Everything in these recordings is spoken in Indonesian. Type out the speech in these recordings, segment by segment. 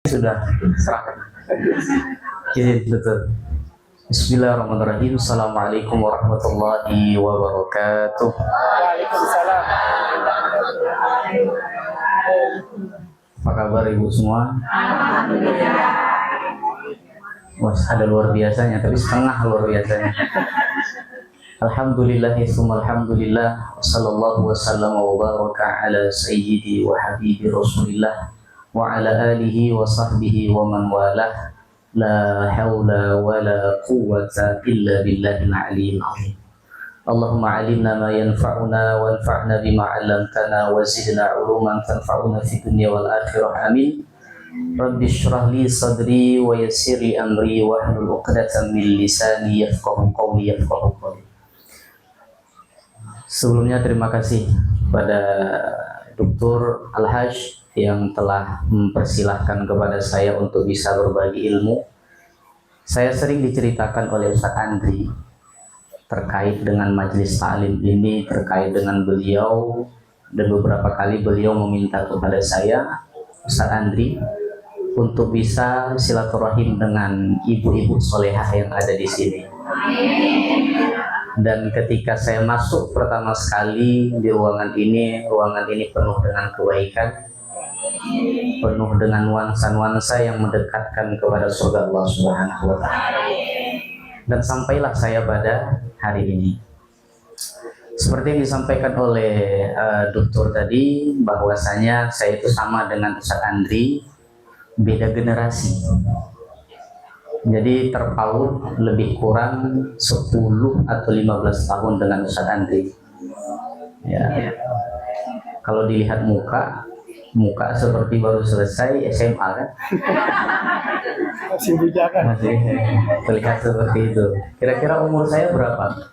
Sudah serahkan. Jadi betul. Bismillahirrahmanirrahim. Assalamualaikum warahmatullahi wabarakatuh. Waalaikumsalam. Apa kabar ibu semua? Wah, ada luar biasanya, tapi setengah luar biasanya. Alhamdulillah, alhamdulillah, sallallahu wasallam wa baraka ala sayyidi wa habibi rasulillah wa ala alihi wa sahbihi wa man walah. La hawla wa la quwwata illa billahil aliyyil azim. Allahumma alimna ma yanfa'una wanfa'na bima 'allamtana wa zidna 'uluman tanfa'una fid dunya wal akhirah. Amin. Rabbi shrah li sadri wa yassir li amri wa hlul 'uqdatam min lisani yafqahu qawli yafqahu qawli. Sebelumnya terima kasih pada Dr. Al-Hajj yang telah mempersilahkan kepada saya untuk bisa berbagi ilmu. Saya sering diceritakan oleh Ustaz Andri terkait dengan majelis ta'lim ini, terkait dengan beliau, dan beberapa kali beliau meminta kepada saya, Ustaz Andri, untuk bisa silaturahim dengan ibu-ibu solehah yang ada di sini. Dan ketika saya masuk pertama sekali di ruangan ini penuh dengan kebaikan, penuh dengan nuansa-nuansa yang mendekatkan kepada surga Allah Subhanahu wa Ta'ala. Dan sampailah saya pada hari ini. Seperti yang disampaikan oleh dokter tadi, bahwasanya saya itu sama dengan Ustaz Andri, beda generasi. Jadi terpaut lebih kurang 10 atau 15 tahun dengan Ustaz Andri. Ya. Kalau dilihat muka seperti baru selesai SMA kan? Masih bujangan. Masih terlihat seperti itu. Kira-kira umur saya berapa?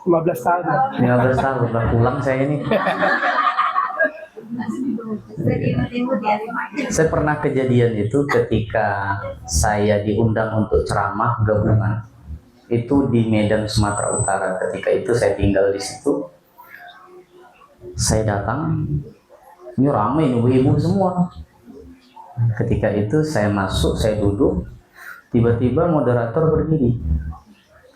15 tahun. 15 tahun, udah pulang saya ini. Saya pernah kejadian itu ketika saya diundang untuk ceramah gabungan itu di Medan, Sumatera Utara. Ketika itu saya tinggal di situ. Saya datang, ini ramai ibu-ibu semua. Ketika itu saya masuk, saya duduk, tiba-tiba moderator berdiri,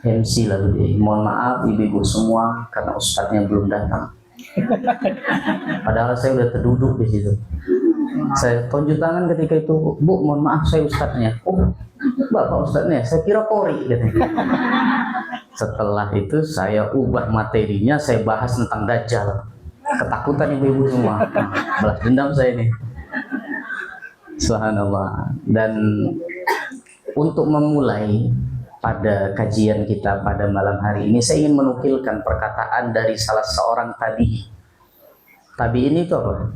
MC lalu dia, mohon maaf ibu-ibu semua karena ustadznya belum datang. Padahal saya udah terduduk di situ. Saya tunjuk tangan ketika itu, Bu, mohon maaf saya ustadznya. Oh, Bapak ustadznya, saya kira Kori katanya. Setelah itu saya ubah materinya, saya bahas tentang Dajjal. Ketakutan ibu-ibu semua. Balas dendam saya ini. Subhanallah. Dan untuk memulai pada kajian kita pada malam hari ini, saya ingin menukilkan perkataan dari salah seorang tabi'i. Tabi'in itu apa?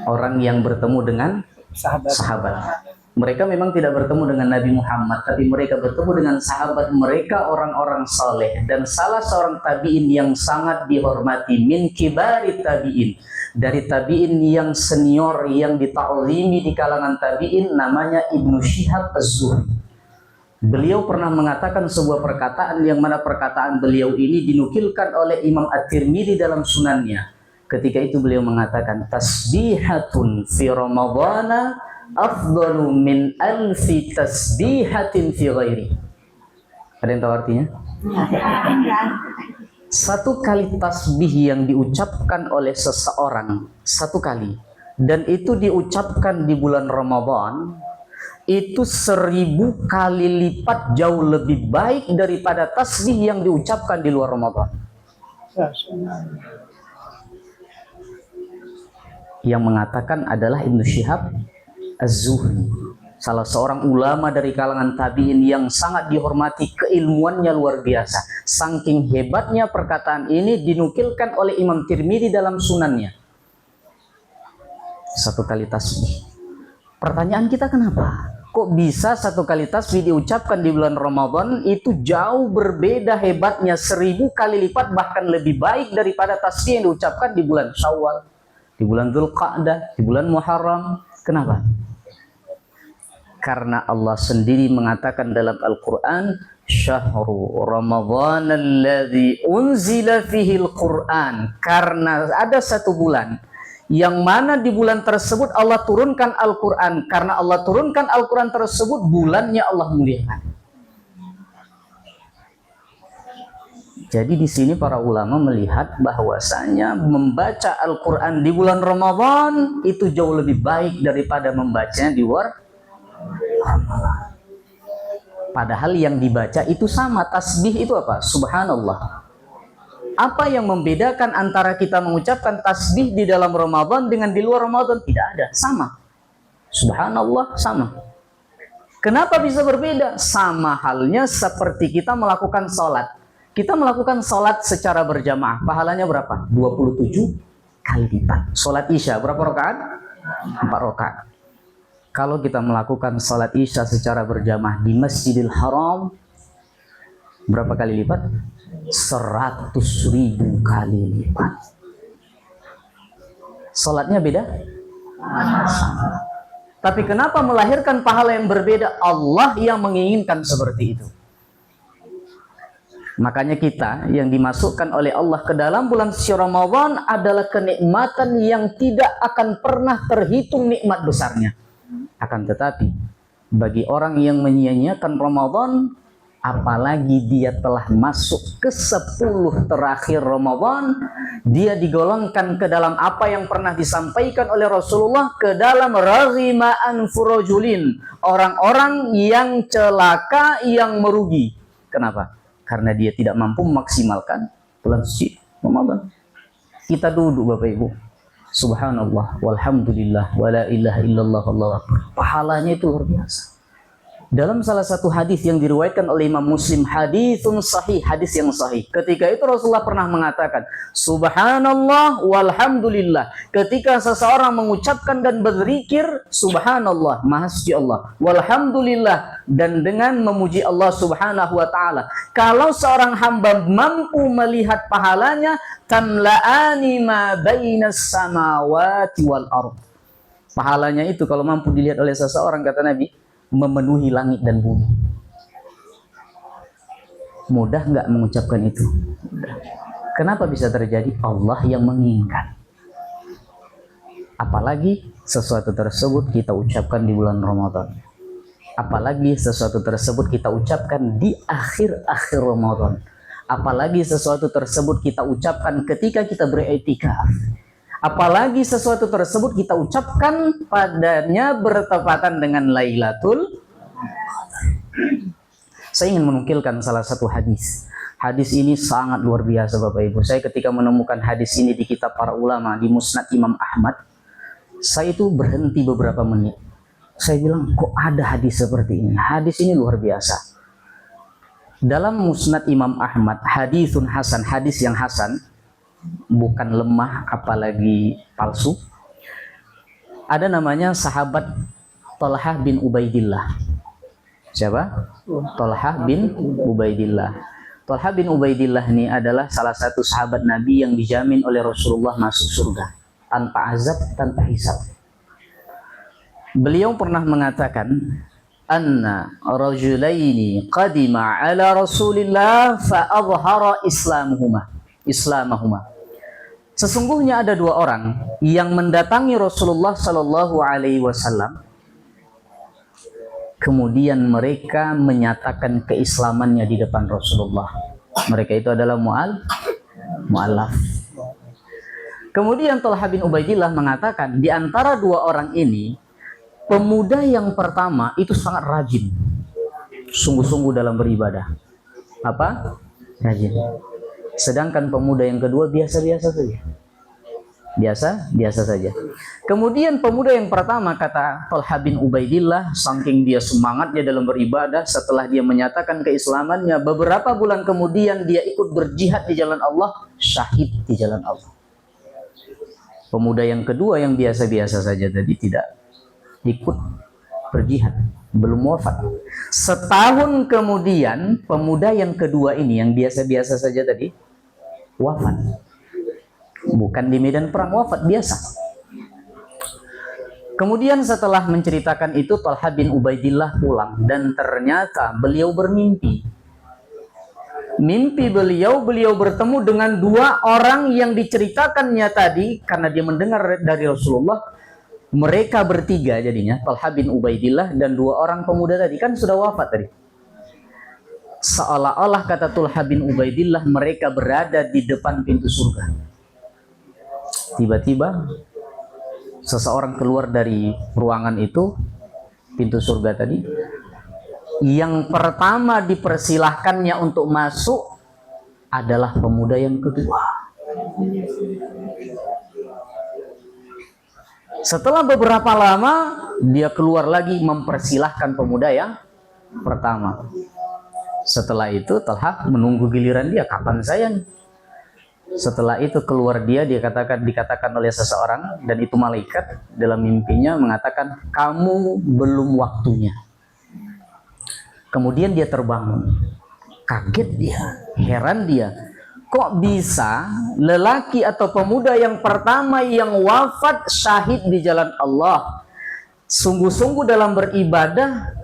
Orang yang bertemu dengan sahabat. Mereka memang tidak bertemu dengan Nabi Muhammad, tapi mereka bertemu dengan sahabat mereka, orang-orang saleh. Dan salah seorang tabi'in yang sangat dihormati, min kibari tabi'in, dari tabi'in yang senior, yang dita'zimi di kalangan tabi'in, namanya Ibnu Syihab Az-Zuhri. Beliau pernah mengatakan sebuah perkataan yang mana perkataan beliau ini dinukilkan oleh Imam At-Tirmidzi dalam sunannya. Ketika itu beliau mengatakan, tasbihatun fi ramadhana afdalu min alfi tasbihatin fi ghairi. Ada yang tahu artinya? Satu kali tasbih yang diucapkan oleh seseorang, satu kali, dan itu diucapkan di bulan Ramadan, itu 1000 kali lipat jauh lebih baik daripada tasbih yang diucapkan di luar Ramadan. Yang mengatakan adalah Ibnu Syihab Az-Zuhri, salah seorang ulama dari kalangan tabi'in yang sangat dihormati, keilmuannya luar biasa. Saking hebatnya perkataan ini dinukilkan oleh Imam Tirmidzi dalam sunannya. Satu kali tasbih. Pertanyaan kita, kenapa? Kok bisa satu kali tasbih diucapkan di bulan Ramadan itu jauh berbeda hebatnya, 1000 kali lipat, bahkan lebih baik daripada tasbih yang diucapkan di bulan Syawal, di bulan Dzulqa'dah, di bulan Muharram. Kenapa? Karena Allah sendiri mengatakan dalam Al-Quran, Syahru Ramadhan alladzi unzila fihil Quran. Karena ada satu bulan yang mana di bulan tersebut Allah turunkan Al-Quran. Karena Allah turunkan Al-Quran tersebut, bulannya Allah muliakan. Jadi di sini para ulama melihat bahwasanya membaca Al-Quran di bulan Ramadan itu jauh lebih baik daripada membacanya di luar Ramadan. Padahal yang dibaca itu sama. Tasbih itu apa? Subhanallah. Apa yang membedakan antara kita mengucapkan tasbih di dalam Ramadan dengan di luar Ramadan? Tidak ada. Sama. Subhanallah sama. Kenapa bisa berbeda? Sama halnya seperti kita melakukan sholat. Kita melakukan sholat secara berjamaah, pahalanya berapa? 27 kali lipat. Sholat Isya berapa rakaat? 4 rakaat. Kalau kita melakukan sholat Isya secara berjamaah di Masjidil Haram, berapa kali lipat? 100.000 kali lipat. Sholatnya beda? Sama. Tapi kenapa melahirkan pahala yang berbeda? Allah yang menginginkan seperti itu. Makanya kita yang dimasukkan oleh Allah ke dalam bulan suci Ramadan adalah kenikmatan yang tidak akan pernah terhitung nikmat besarnya. Akan tetapi bagi orang yang menyia-nyiakan Ramadan, apalagi dia telah masuk ke 10 terakhir Ramadan, dia digolongkan ke dalam apa yang pernah disampaikan oleh Rasulullah, ke dalam raghima anfurujulin, orang-orang yang celaka, yang merugi. Kenapa? Karena dia tidak mampu memaksimalkan bulan suci Ramadan. Kita duduk Bapak Ibu. Subhanallah, walhamdulillah, wala ilaha illallah, wallahu akbar. Pahalanya itu luar biasa. Dalam salah satu hadis yang diriwayatkan oleh Imam Muslim, haditsun sahih, hadis yang sahih. Ketika itu Rasulullah pernah mengatakan, Subhanallah walhamdulillah. Ketika seseorang mengucapkan dan berzikir, Subhanallah, Maha Suci Allah, walhamdulillah, dan dengan memuji Allah Subhanahu wa taala. Kalau seorang hamba mampu melihat pahalanya, tamla'ani ma bainas samawati wal ardh. Pahalanya itu kalau mampu dilihat oleh seseorang, kata Nabi, memenuhi langit dan bumi. Mudah nggak mengucapkan itu? Kenapa bisa terjadi? Allah yang menginginkan. Apalagi sesuatu tersebut kita ucapkan di bulan Ramadan. Apalagi sesuatu tersebut kita ucapkan di akhir-akhir Ramadan. Apalagi sesuatu tersebut kita ucapkan ketika kita beriktikaf. Apalagi sesuatu tersebut kita ucapkan padanya bertepatan dengan Lailatul Qadar. Saya ingin menukilkan salah satu hadis. Hadis ini sangat luar biasa Bapak Ibu. Saya ketika menemukan hadis ini di kitab para ulama, di Musnad Imam Ahmad, saya itu berhenti beberapa menit. Saya bilang, kok ada hadis seperti ini? Hadis ini luar biasa. Dalam Musnad Imam Ahmad, hadisun hasan, hadis yang hasan, bukan lemah apalagi palsu. Ada namanya sahabat Thalhah bin Ubaidillah. Siapa? Thalhah bin Ubaidillah. Thalhah bin Ubaidillah ini adalah salah satu sahabat Nabi yang dijamin oleh Rasulullah masuk surga tanpa azab, tanpa hisab. Beliau pernah mengatakan, anna rajulaini qadima ala Rasulillah fa adhara islamahuma. Sesungguhnya ada dua orang yang mendatangi Rasulullah Sallallahu Alaihi Wasallam, kemudian mereka menyatakan keislamannya di depan Rasulullah. Mereka itu adalah mu'allaf. Kemudian Thalhah bin Ubaidillah mengatakan, di antara dua orang ini, pemuda yang pertama itu sangat rajin, sungguh-sungguh dalam beribadah. Apa? Rajin. Sedangkan pemuda yang kedua biasa-biasa saja. Biasa saja. Kemudian pemuda yang pertama, kata Thalhah bin Ubaidillah, saking dia semangatnya dalam beribadah, setelah dia menyatakan keislamannya, beberapa bulan kemudian dia ikut berjihad di jalan Allah, syahid di jalan Allah. Pemuda yang kedua yang biasa-biasa saja tadi tidak ikut berjihad, belum wafat. Setahun kemudian pemuda yang kedua ini yang biasa-biasa saja tadi wafat. Bukan di medan perang, wafat biasa. Kemudian setelah menceritakan itu, Thalhah bin Ubaidillah pulang dan ternyata beliau bermimpi. Mimpi beliau bertemu dengan dua orang yang diceritakannya tadi, karena dia mendengar dari Rasulullah. Mereka bertiga jadinya, Talha bin Ubaidillah dan dua orang pemuda tadi, kan sudah wafat tadi. Seolah-olah kata Talha bin Ubaidillah mereka berada di depan pintu surga. Tiba-tiba seseorang keluar dari ruangan itu, pintu surga tadi. Yang pertama dipersilahkannya untuk masuk adalah pemuda yang kedua. Setelah beberapa lama, dia keluar lagi mempersilahkan pemuda yang pertama. Setelah itu Talha menunggu giliran dia, kapan saya nih? Setelah itu keluar dia, dikatakan oleh seseorang, dan itu malaikat dalam mimpinya mengatakan, kamu belum waktunya. Kemudian dia terbangun, kaget dia, heran dia, kok bisa lelaki atau pemuda yang pertama yang wafat syahid di jalan Allah, sungguh-sungguh dalam beribadah,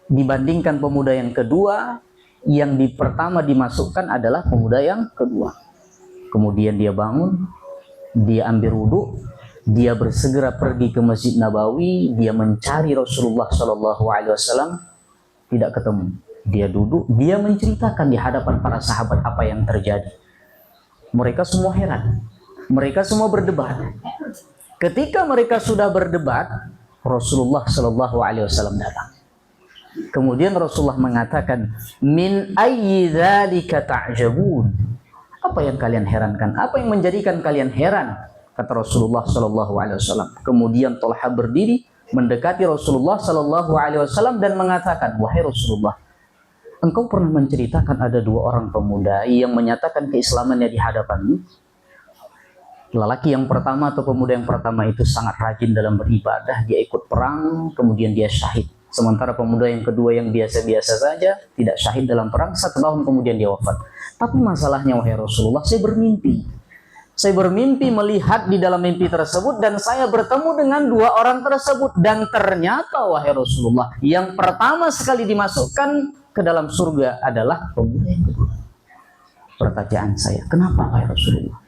dibandingkan pemuda yang kedua, yang di pertama dimasukkan adalah pemuda yang kedua. Kemudian dia bangun, dia ambil wudhu, dia bersegera pergi ke Masjid Nabawi, dia mencari Rasulullah SAW. Tidak ketemu. Dia duduk, dia menceritakan di hadapan para sahabat apa yang terjadi. Mereka semua heran. Mereka semua berdebat. Ketika mereka sudah berdebat, Rasulullah SAW datang. Kemudian Rasulullah mengatakan, min ayyi dzalika ta'jabun? Apa yang kalian herankan? Apa yang menjadikan kalian heran? Kata Rasulullah SAW. Kemudian Talha berdiri, mendekati Rasulullah SAW dan mengatakan, wahai Rasulullah, engkau pernah menceritakan ada dua orang pemuda yang menyatakan keislamannya di hadapanmu. Lelaki yang pertama atau pemuda yang pertama itu sangat rajin dalam beribadah, dia ikut perang, kemudian dia syahid. Sementara pemuda yang kedua yang biasa-biasa saja, tidak syahid dalam perang, 1 tahun kemudian dia wafat. Tapi masalahnya, wahai Rasulullah, saya bermimpi. Saya bermimpi melihat di dalam mimpi tersebut dan saya bertemu dengan dua orang tersebut. Dan ternyata, wahai Rasulullah, yang pertama sekali dimasukkan ke dalam surga adalah pemuda yang kedua. Pertanyaan saya, kenapa wahai Rasulullah?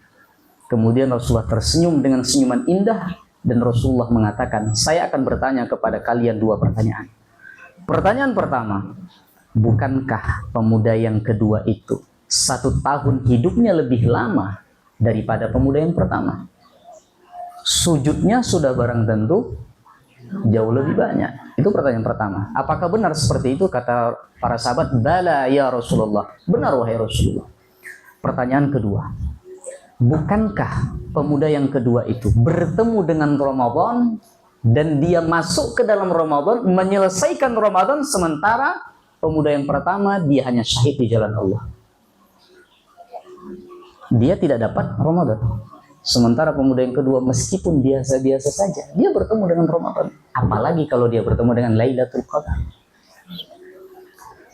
Kemudian Rasulullah tersenyum dengan senyuman indah dan Rasulullah mengatakan, saya akan bertanya kepada kalian dua pertanyaan. Pertanyaan pertama, bukankah pemuda yang kedua itu 1 tahun hidupnya lebih lama daripada pemuda yang pertama? Sujudnya sudah barang tentu jauh lebih banyak. Itu pertanyaan pertama. Apakah benar seperti itu? Kata para sahabat, bala ya Rasulullah. Benar wahai Rasulullah. Pertanyaan kedua, bukankah pemuda yang kedua itu bertemu dengan Ramadan dan dia masuk ke dalam Ramadan, menyelesaikan Ramadan, sementara pemuda yang pertama dia hanya syahid di jalan Allah. Dia tidak dapat Ramadan. Sementara pemuda yang kedua meskipun biasa-biasa saja, dia bertemu dengan Ramadan. Apalagi kalau dia bertemu dengan Lailatul Qadar.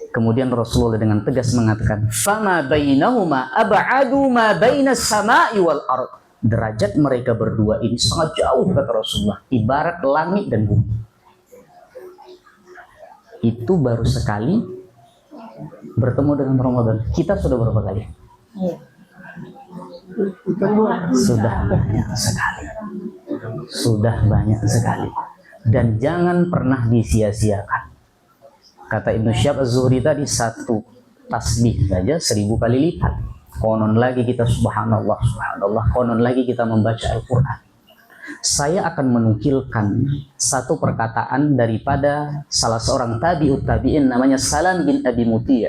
Kemudian Rasulullah dengan tegas mengatakan, "Fama bainahuma ab'adu ma bainas sama'i wal ard." Derajat mereka berdua ini sangat jauh, kata Rasulullah, ibarat langit dan bumi. Itu baru sekali bertemu dengan Ramadan. Kita sudah berapa kali? Sudah banyak sekali. Sudah banyak sekali. Dan jangan pernah disia-siakan. Kata Ibnu Syihab Az-Zuhri tadi, 1 tasbih saja 1000 kali lipat. Konon lagi kita subhanallah, subhanallah. Konon lagi kita membaca Al-Quran. Saya akan menukilkan satu perkataan daripada salah seorang tabi'ut tabi'in, namanya Salam bin Abi Muti'.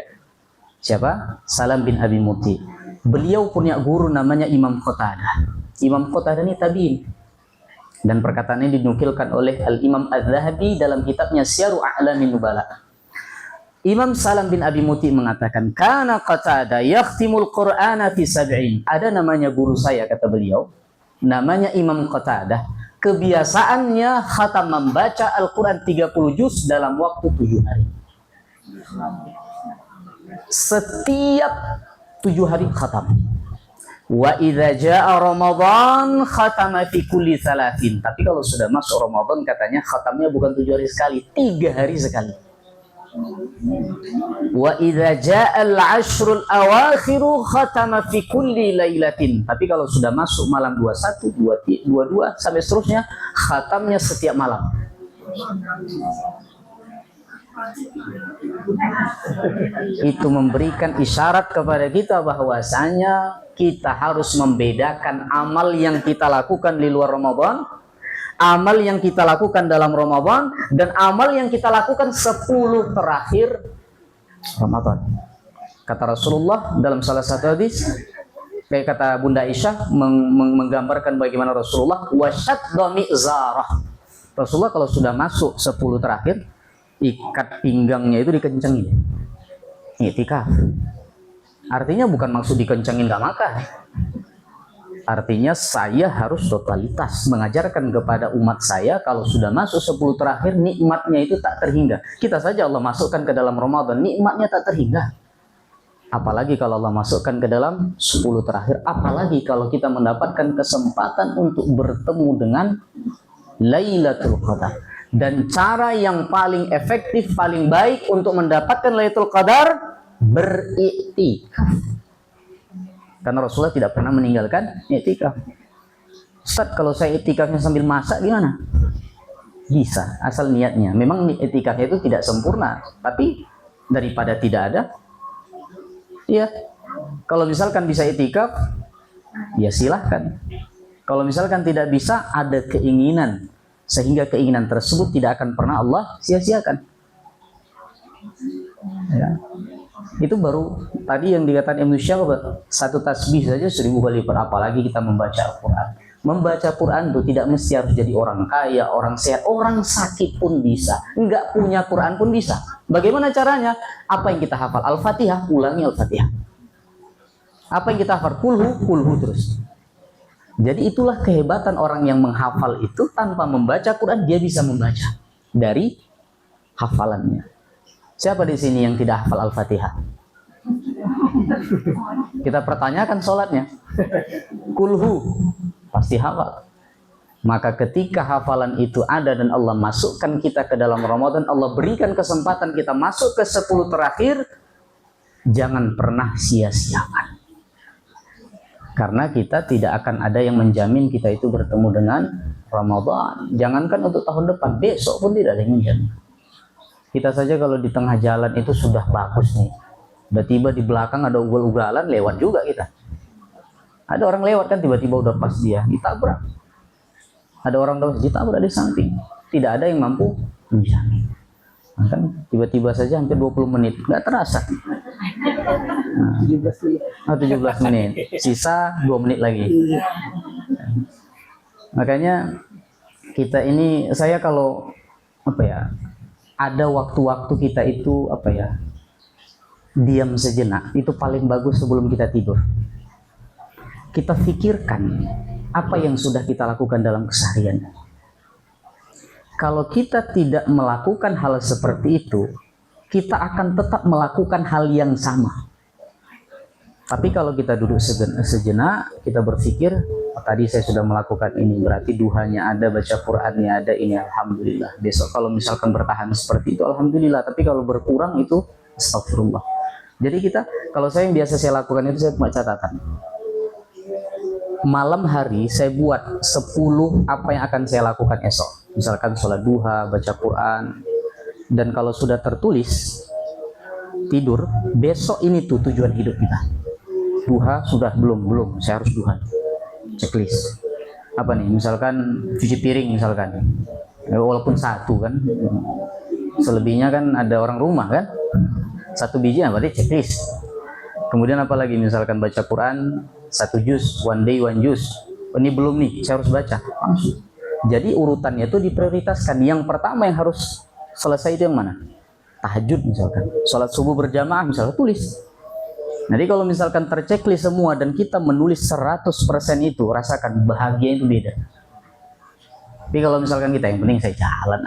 Siapa? Salam bin Abi Muti'. Beliau punya guru namanya Imam Qatadah. Imam Qatadah ini tabi'in. Dan perkataannya dinukilkan oleh Al-Imam Az-Zahabi dalam kitabnya Syiaru A'lamin Nubala. Imam Salam bin Abi Muti mengatakan, "Kana Qatadah yakhtimul Qur'ana fi 70." Ada namanya guru saya, kata beliau, namanya Imam Qatadah. Kebiasaannya khatam membaca Al-Quran 30 juz dalam waktu 7 hari. Setiap 7 hari khatam. Wa idza jaa Ramadan khatama fi kulli 30. Tapi kalau sudah masuk Ramadan, katanya khatamnya bukan 7 hari sekali, 3 hari sekali. Wa idza ja'al 'ashrul awakhiru khatama fi kulli lailatin. Tapi kalau sudah masuk malam 21, 22 sampai seterusnya, khatamnya setiap malam. Itu memberikan isyarat kepada kita bahwasanya kita harus membedakan amal yang kita lakukan di luar Ramadan, amal yang kita lakukan dalam Ramadan, dan amal yang kita lakukan 10 terakhir Ramadan. Kata Rasulullah dalam salah satu hadis, kayak kata Bunda Aisyah menggambarkan bagaimana Rasulullah wasyadda mi'zarah. Rasulullah kalau sudah masuk 10 terakhir, ikat pinggangnya itu dikencengin. I'tikaf. Artinya bukan maksud dikencengin gak makan. Artinya saya harus totalitas mengajarkan kepada umat saya kalau sudah masuk 10 terakhir nikmatnya itu tak terhingga. Kita saja Allah masukkan ke dalam Ramadan, nikmatnya tak terhingga. Apalagi kalau Allah masukkan ke dalam 10 terakhir, apalagi kalau kita mendapatkan kesempatan untuk bertemu dengan Lailatul Qadar. Dan cara yang paling efektif, paling baik untuk mendapatkan Lailatul Qadar, beriktikaf. Karena Rasulullah tidak pernah meninggalkan iktikaf. Ustaz, kalau saya iktikafnya sambil masak gimana? Bisa, asal niatnya. Memang iktikafnya itu tidak sempurna, tapi daripada tidak ada, ya. Kalau misalkan bisa iktikaf, ya silahkan. Kalau misalkan tidak bisa, ada keinginan, sehingga keinginan tersebut tidak akan pernah Allah sia-siakan. Ya. Itu baru tadi yang dikatakan Ibnu Syahab, satu tasbih saja 1000 kali lipat, apalagi kita membaca Al-Quran. Membaca Quran itu tidak mesti harus jadi orang kaya, orang sehat, orang sakit pun bisa, nggak punya Quran pun bisa. Bagaimana caranya? Apa yang kita hafal? Al-Fatihah, ulangi Al-Fatihah. Apa yang kita hafal? Kulhu terus. Jadi itulah kehebatan orang yang menghafal itu, tanpa membaca Quran dia bisa membaca dari hafalannya. Siapa di sini yang tidak hafal Al-Fatihah? Kita pertanyakan sholatnya. Kulhu pasti hafal. Maka ketika hafalan itu ada dan Allah masukkan kita ke dalam Ramadan, Allah berikan kesempatan kita masuk ke 10 terakhir, jangan pernah sia-siakan. Karena kita tidak akan ada yang menjamin kita itu bertemu dengan Ramadan. Jangankan untuk tahun depan, besok pun tidak ada yang menjamin. Kita saja kalau di tengah jalan itu sudah bagus nih, tiba-tiba di belakang ada ugal-ugalan, lewat juga kita. Ada orang lewat kan, tiba-tiba udah pas dia ditabrak. Ada orang ditabrak di samping. Tidak ada yang mampu menjamin. Kan tiba-tiba saja hampir 20 menit, nggak terasa. 17 menit, sisa 2 menit lagi. Makanya kita ini, saya kalau ada waktu-waktu kita itu diam sejenak, itu paling bagus sebelum kita tidur. Kita pikirkan apa yang sudah kita lakukan dalam keseharian. Kalau kita tidak melakukan hal seperti itu, kita akan tetap melakukan hal yang sama. Tapi kalau kita duduk sejenak, kita berpikir, tadi saya sudah melakukan ini, berarti duhanya ada, baca Qur'annya ada, ini alhamdulillah. Besok kalau misalkan bertahan seperti itu, alhamdulillah. Tapi kalau berkurang itu, astagfirullah. Jadi kita, kalau saya yang biasa saya lakukan itu, saya buat catatan. Malam hari saya buat 10 apa yang akan saya lakukan esok. Misalkan sholat duha, baca Quran. Dan kalau sudah tertulis, tidur, besok ini tuh tujuan hidup kita. Duha sudah belum, saya harus duha. Checklist. Apa nih? Misalkan cuci piring misalkan. Walaupun satu kan. Selebihnya kan ada orang rumah kan. 1 biji berarti checklist. Kemudian apa lagi? Misalkan baca Quran 1 juz, 1 day 1 juz. Ini belum nih, saya harus baca. Jadi urutannya itu diprioritaskan. Yang pertama yang harus selesai itu yang mana? Tahajud misalkan. Sholat subuh berjamaah misalkan, tulis. Jadi kalau misalkan terchecklist semua dan kita menulis 100% itu, rasakan bahagia itu beda. Tapi kalau misalkan kita, yang penting saya jalan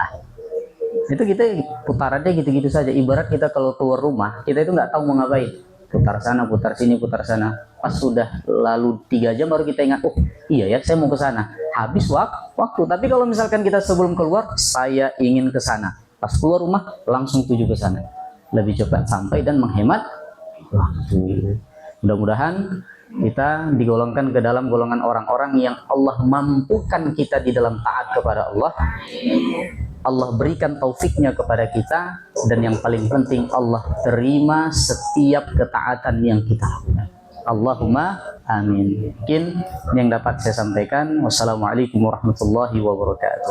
itu kita putarannya gitu-gitu saja. Ibarat kita kalau keluar rumah, kita itu nggak tahu mau ngapain. Putar sana, putar sini, putar sana. Pas sudah lalu 3 jam baru kita ingat, oh iya ya saya mau ke sana. Habis waktu. Tapi kalau misalkan kita sebelum keluar, saya ingin ke sana. Pas keluar rumah langsung tuju ke sana. Lebih cepat sampai dan menghemat waktu. Mudah-mudahan kita digolongkan ke dalam golongan orang-orang yang Allah mampukan kita di dalam taat kepada Allah. Allah berikan taufiknya kepada kita, dan yang paling penting Allah terima setiap ketaatan yang kita lakukan. Allahumma amin. Mungkin yang dapat saya sampaikan. Wassalamualaikum warahmatullahi wabarakatuh.